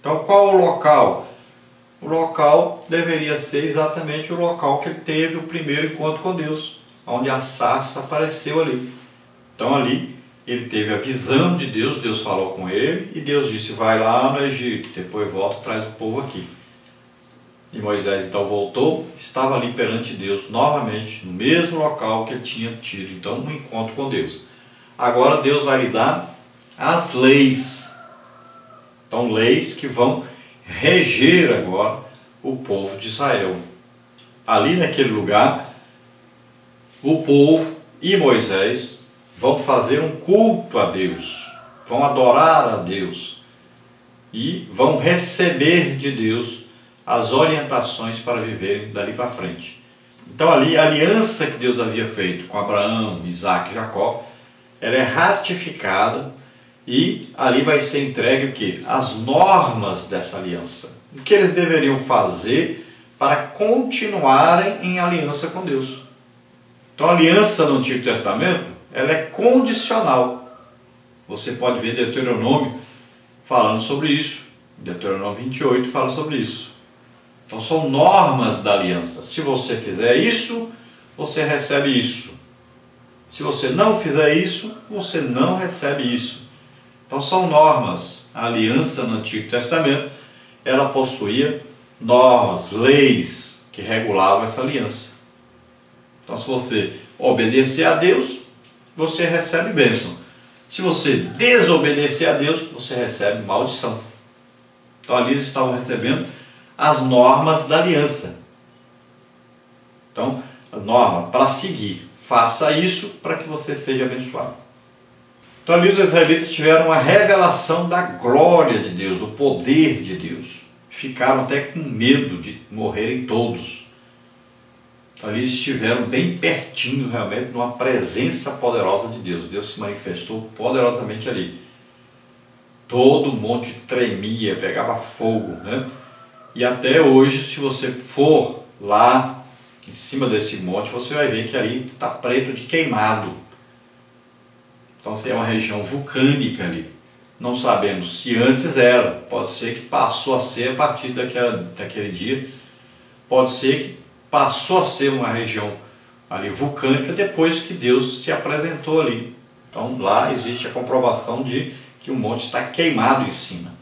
Então qual o local? O local deveria ser exatamente o local que ele teve o primeiro encontro com Deus, onde a sarça apareceu ali. Então ali ele teve a visão de Deus, Deus falou com ele e Deus disse: vai lá no Egito, depois volta e traz o povo aqui. E Moisés então voltou, estava ali perante Deus novamente, no mesmo local que ele tinha tido então um encontro com Deus. Agora Deus vai lhe dar as leis. Então leis que vão reger agora o povo de Israel. Ali naquele lugar, o povo e Moisés vão fazer um culto a Deus, vão adorar a Deus e vão receber de Deus as orientações para viverem dali para frente. Então ali a aliança que Deus havia feito com Abraão, Isaac e Jacó, ela é ratificada e ali vai ser entregue o quê? As normas dessa aliança. O que eles deveriam fazer para continuarem em aliança com Deus. Então a aliança no Antigo Testamento, ela é condicional. Você pode ver Deuteronômio falando sobre isso. Deuteronômio 28 fala sobre isso. Então são normas da aliança. Se você fizer isso, você recebe isso. Se você não fizer isso, você não recebe isso. Então são normas. A aliança no Antigo Testamento, ela possuía normas, leis que regulavam essa aliança. Então se você obedecer a Deus, você recebe bênção. Se você desobedecer a Deus, você recebe maldição. Então ali eles estavam recebendo as normas da aliança. Então, a norma para seguir. Faça isso para que você seja abençoado. Então ali os israelitas tiveram uma revelação da glória de Deus, do poder de Deus. Ficaram até com medo de morrerem todos. Então ali eles estiveram bem pertinho realmente de uma presença poderosa de Deus. Deus se manifestou poderosamente ali. Todo o monte tremia, pegava fogo, né? E até hoje, se você for lá em cima desse monte, você vai ver que ali está preto de queimado. Então é uma região vulcânica ali. Não sabemos se antes era, pode ser que passou a ser a partir daquele dia, pode ser que passou a ser uma região ali vulcânica depois que Deus se apresentou ali. Então lá existe a comprovação de que o monte está queimado em cima.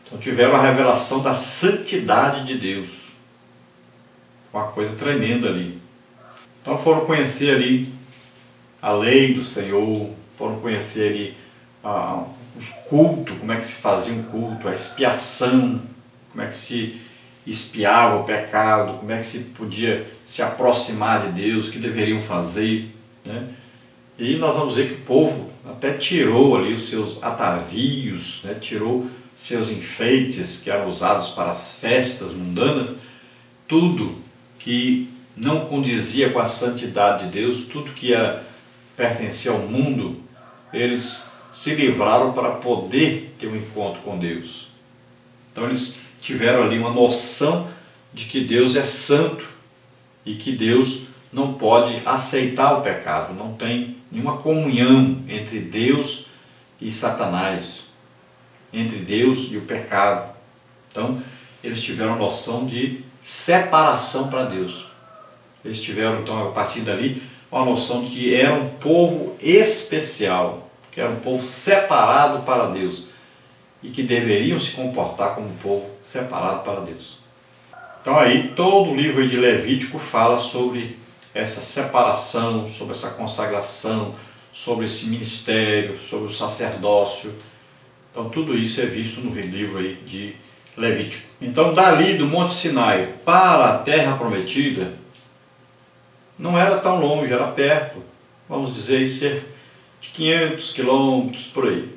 Então tiveram a revelação da santidade de Deus. Uma coisa tremenda ali. Então foram conhecer ali a lei do Senhor, foram conhecer ali o culto, como é que se fazia um culto, a expiação, como é que se expiava o pecado, como é que se podia se aproximar de Deus, o que deveriam fazer, né? E nós vamos ver que o povo até tirou ali os seus atavios, né? Tirou seus enfeites que eram usados para as festas mundanas, tudo que não condizia com a santidade de Deus, tudo que pertencia ao mundo, eles se livraram para poder ter um encontro com Deus. Então eles tiveram ali uma noção de que Deus é santo e que Deus não pode aceitar o pecado, não tem nenhuma comunhão entre Deus e Satanás, entre Deus e o pecado. Então eles tiveram a noção de separação para Deus. Eles tiveram então a partir dali uma noção de que era um povo especial, que era um povo separado para Deus e que deveriam se comportar como um povo separado para Deus. Então aí todo o livro de Levítico fala sobre essa separação, sobre essa consagração, sobre esse ministério, sobre o sacerdócio. Então tudo isso é visto no livro aí de Levítico. Então dali do Monte Sinai para a terra prometida não era tão longe, era perto, vamos dizer cerca de 500 quilômetros por aí.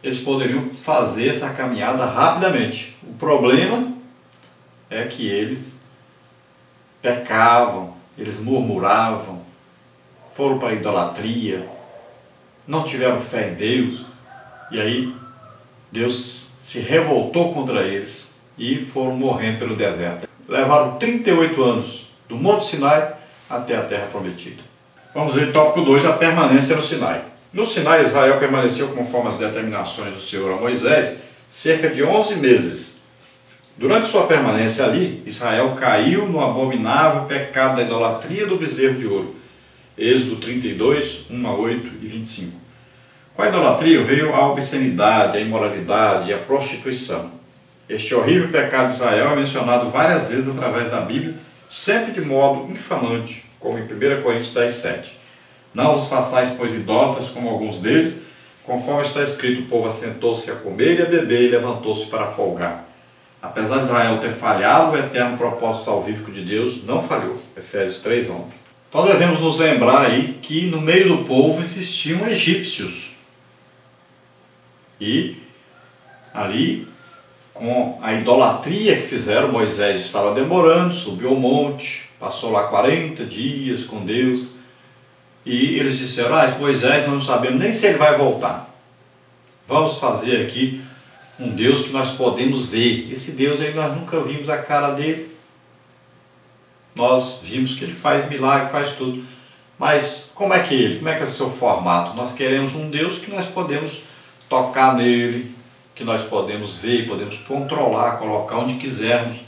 Eles poderiam fazer essa caminhada rapidamente. O problema é que eles pecavam, eles murmuravam, foram para a idolatria, não tiveram fé em Deus, e aí Deus se revoltou contra eles e foram morrendo pelo deserto. Levaram 38 anos do Monte Sinai até a Terra Prometida. Vamos ver tópico 2, a permanência no Sinai. No Sinai, Israel permaneceu conforme as determinações do Senhor a Moisés cerca de 11 meses. Durante sua permanência ali, Israel caiu no abominável pecado da idolatria do bezerro de ouro. Êxodo 32, 1 a 8 e 25. Com a idolatria veio a obscenidade, a imoralidade e a prostituição. Este horrível pecado de Israel é mencionado várias vezes através da Bíblia, sempre de modo infamante, como em 1 Coríntios 10, 7. Não vos façais, pois, idólatras, como alguns deles, conforme está escrito, o povo assentou-se a comer e a beber e levantou-se para folgar. Apesar de Israel ter falhado, o eterno propósito salvífico de Deus não falhou. Efésios 3, 11. Então devemos nos lembrar aí que no meio do povo existiam egípcios. E ali, com a idolatria que fizeram, Moisés estava demorando, subiu ao monte, passou lá 40 dias com Deus, e eles disseram, esse Moisés nós não sabemos nem se ele vai voltar. Vamos fazer aqui um Deus que nós podemos ver. Esse Deus aí nós nunca vimos a cara dele. Nós vimos que ele faz milagre, faz tudo. Mas como é que ele? Como é que é o seu formato? Nós queremos um Deus que nós podemos tocar nele, que nós podemos ver, podemos controlar, colocar onde quisermos.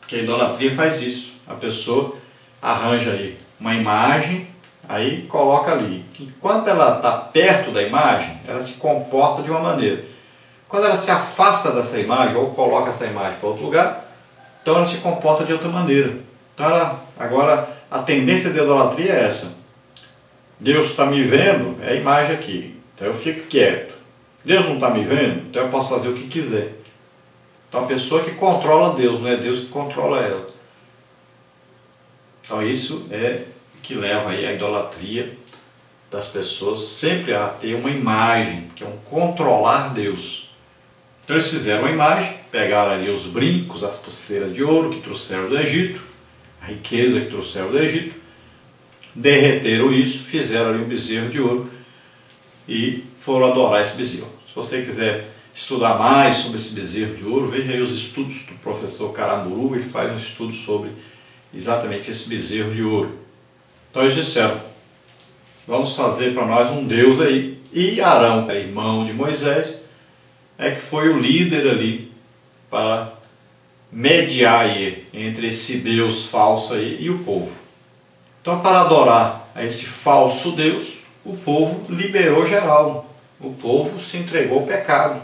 Porque a idolatria faz isso. A pessoa arranja aí uma imagem, aí coloca ali. Enquanto ela está perto da imagem, ela se comporta de uma maneira. Quando ela se afasta dessa imagem, ou coloca essa imagem para outro lugar, então ela se comporta de outra maneira. Então agora a tendência da idolatria é essa. Deus está me vendo, é a imagem aqui. Então eu fico quieto. Deus não está me vendo, então eu posso fazer o que quiser. Então a pessoa que controla Deus, não é Deus que controla ela. Então isso é que leva aí a idolatria das pessoas sempre a ter uma imagem, que é um controlar Deus. Então eles fizeram uma imagem, pegaram ali os brincos, as pulseiras de ouro que trouxeram do Egito, a riqueza que trouxeram do Egito, derreteram isso, fizeram ali um bezerro de ouro e foram adorar esse bezerro. Se você quiser estudar mais sobre esse bezerro de ouro, veja aí os estudos do professor Caramuru, ele faz um estudo sobre exatamente esse bezerro de ouro. Então eles disseram, vamos fazer para nós um Deus aí. E Arão, irmão de Moisés, é que foi o líder ali para mediar aí entre esse Deus falso aí e o povo. Então, para adorar a esse falso Deus, o povo liberou geral. O povo se entregou ao pecado.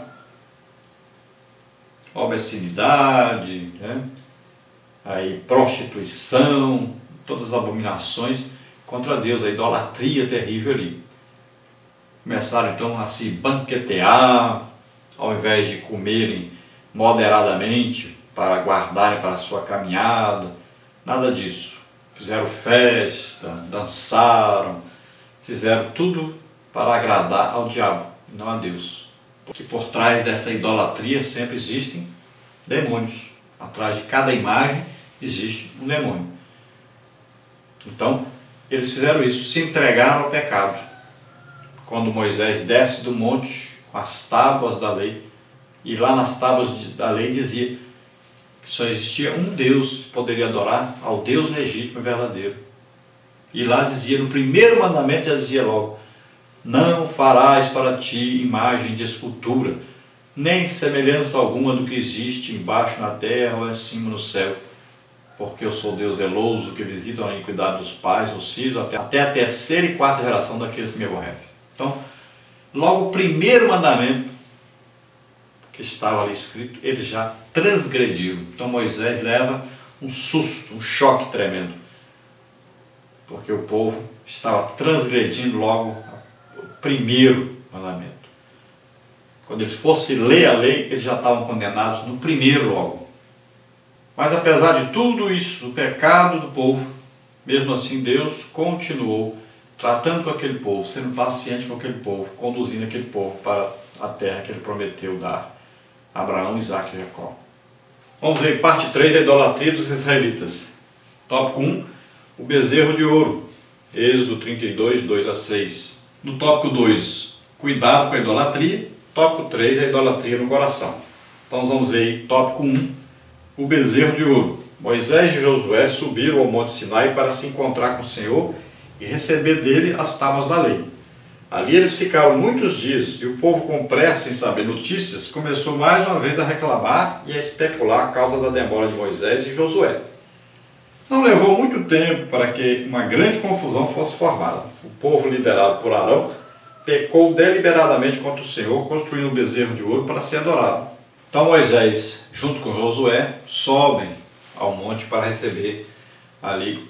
Obscenidade, né? Aí, prostituição, todas as abominações contra Deus, a idolatria terrível ali. Começaram então a se banquetear, ao invés de comerem moderadamente para guardarem para a sua caminhada, nada disso. Fizeram festa, dançaram, fizeram tudo para agradar ao diabo, não a Deus. Porque por trás dessa idolatria sempre existem demônios. Atrás de cada imagem existe um demônio. Então, eles fizeram isso, se entregaram ao pecado. Quando Moisés desce do monte com as tábuas da lei, e lá nas tábuas da lei dizia que só existia um Deus que poderia adorar, ao Deus legítimo e verdadeiro. E lá dizia, no primeiro mandamento já dizia logo, não farás para ti imagem de escultura, nem semelhança alguma do que existe embaixo na terra ou acima no céu, porque eu sou Deus zeloso, que visita a iniquidade dos pais, dos filhos, até a terceira e quarta geração daqueles que me aborrecem. Então, logo o primeiro mandamento que estava ali escrito, eles já transgrediram. Então Moisés leva um susto, um choque tremendo, porque o povo estava transgredindo logo o primeiro mandamento. Quando eles fossem ler a lei, eles já estavam condenados no primeiro logo. Mas apesar de tudo isso, do pecado do povo, mesmo assim Deus continuou tratando com aquele povo, sendo paciente com aquele povo, conduzindo aquele povo para a terra que ele prometeu dar a Abraão, Isaque e Jacó. Vamos ver parte 3, a idolatria dos israelitas. Tópico 1, o bezerro de ouro. Êxodo 32, 2 a 6. No tópico 2, cuidado com a idolatria. Tópico 3, a idolatria no coração. Então vamos ver aí, tópico 1, o bezerro de ouro. Moisés e Josué subiram ao monte Sinai para se encontrar com o Senhor e receber dele as tábuas da lei. Ali eles ficaram muitos dias e o povo, com pressa em saber notícias, começou mais uma vez a reclamar e a especular a causa da demora de Moisés e Josué. Não levou muito tempo para que uma grande confusão fosse formada. O povo, liderado por Arão, pecou deliberadamente contra o Senhor, construindo um bezerro de ouro para ser adorado. Então Moisés, junto com Josué, sobem ao monte para receber ali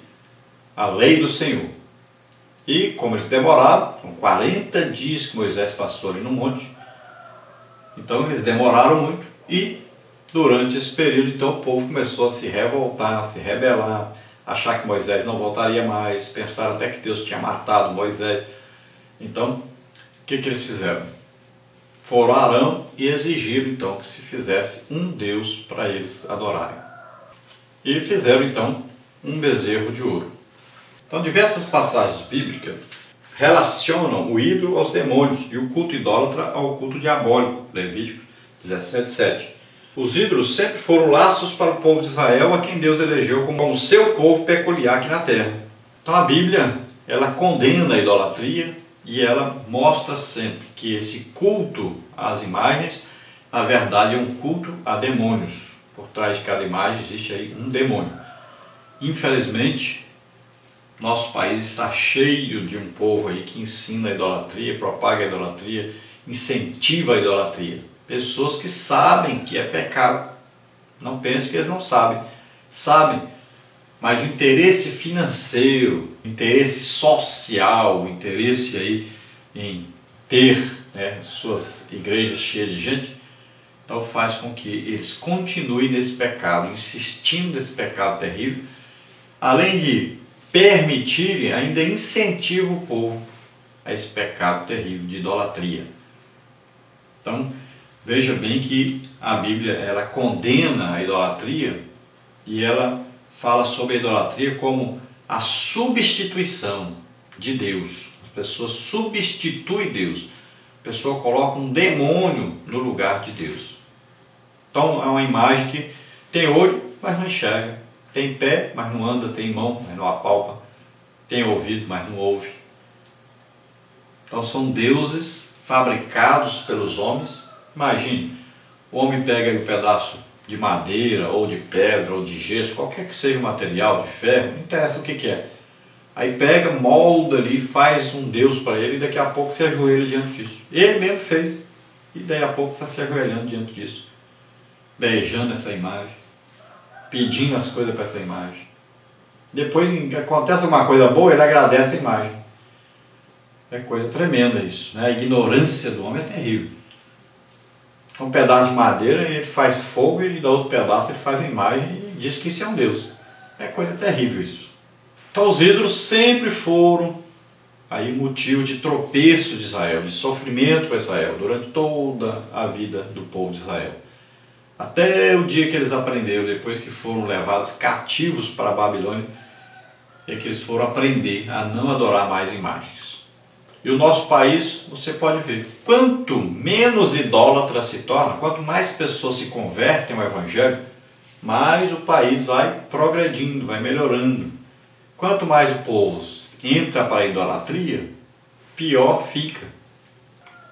a lei do Senhor. E como eles demoraram, são 40 dias que Moisés passou ali no monte, então eles demoraram muito e durante esse período então o povo começou a se revoltar, a se rebelar, achar que Moisés não voltaria mais, pensaram até que Deus tinha matado Moisés. Então, o que eles fizeram? Foram a Arão e exigiram então que se fizesse um Deus para eles adorarem. E fizeram então um bezerro de ouro. Então, diversas passagens bíblicas relacionam o ídolo aos demônios e o culto idólatra ao culto diabólico. Levítico 17:7. Os ídolos sempre foram laços para o povo de Israel, a quem Deus elegeu como seu povo peculiar aqui na terra. Então, a Bíblia, ela condena a idolatria e ela mostra sempre que esse culto às imagens, na verdade, é um culto a demônios. Por trás de cada imagem existe aí um demônio. Infelizmente, nosso país está cheio de um povo aí que ensina a idolatria, propaga a idolatria, incentiva a idolatria. Pessoas que sabem que é pecado. Não pense que eles não sabem. Sabem, mas o interesse financeiro, o interesse social, o interesse aí em ter suas igrejas cheias de gente, então faz com que eles continuem nesse pecado, insistindo nesse pecado terrível, além de permitirem, ainda incentiva o povo a esse pecado terrível de idolatria. Então, veja bem que a Bíblia, ela condena a idolatria e ela fala sobre a idolatria como a substituição de Deus. As pessoas substituem Deus. A pessoa coloca um demônio no lugar de Deus. Então, é uma imagem que tem olho, mas não enxerga. Tem pé, mas não anda, tem mão, mas não apalpa, tem ouvido, mas não ouve. Então são deuses fabricados pelos homens. Imagine, o homem pega um pedaço de madeira, ou de pedra, ou de gesso, qualquer que seja o material, de ferro, não interessa o que é. Aí pega, molda ali, faz um deus para ele e daqui a pouco se ajoelha diante disso. Ele mesmo fez e daí a pouco está se ajoelhando diante disso, beijando essa imagem, pedindo as coisas para essa imagem. Depois acontece alguma coisa boa, ele agradece a imagem. É coisa tremenda isso, né? A ignorância do homem é terrível. Um pedaço de madeira, ele faz fogo e da outro pedaço ele faz a imagem e diz que isso é um Deus. É coisa terrível isso. Então os ídolos sempre foram aí motivo de tropeço de Israel, de sofrimento para Israel, durante toda a vida do povo de Israel. Até o dia que eles aprenderam, depois que foram levados cativos para a Babilônia, é que eles foram aprender a não adorar mais imagens. E o nosso país, você pode ver, quanto menos idólatra se torna, quanto mais pessoas se convertem ao Evangelho, mais o país vai progredindo, vai melhorando. Quanto mais o povo entra para a idolatria, pior fica.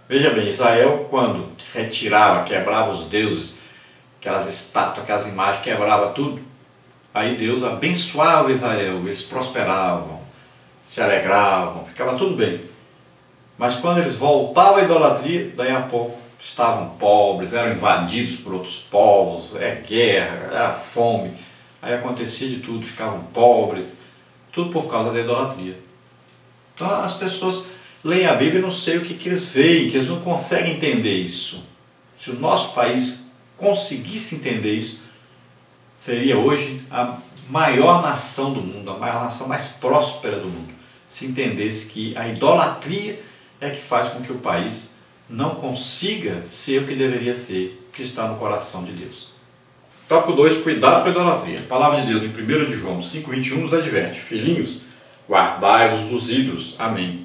Veja bem, Israel, quando retirava, quebrava os deuses, aquelas estátuas, aquelas imagens, quebrava tudo, aí Deus abençoava Israel, eles prosperavam, se alegravam, ficava tudo bem. Mas quando eles voltavam à idolatria, daí a pouco estavam pobres, eram invadidos por outros povos, guerra, era fome, aí acontecia de tudo, ficavam pobres, tudo por causa da idolatria. Então as pessoas leem a Bíblia e não sei o que eles veem, que eles não conseguem entender isso. Se o nosso país conseguisse entender isso, seria hoje a maior nação do mundo, a maior nação mais próspera do mundo, se entendesse que a idolatria é que faz com que o país não consiga ser o que deveria ser, que está no coração de Deus. Tópico 2, cuidado com a idolatria. A palavra de Deus em 1 de João 5,21 nos adverte: filhinhos, guardai-vos dos ídolos. Amém.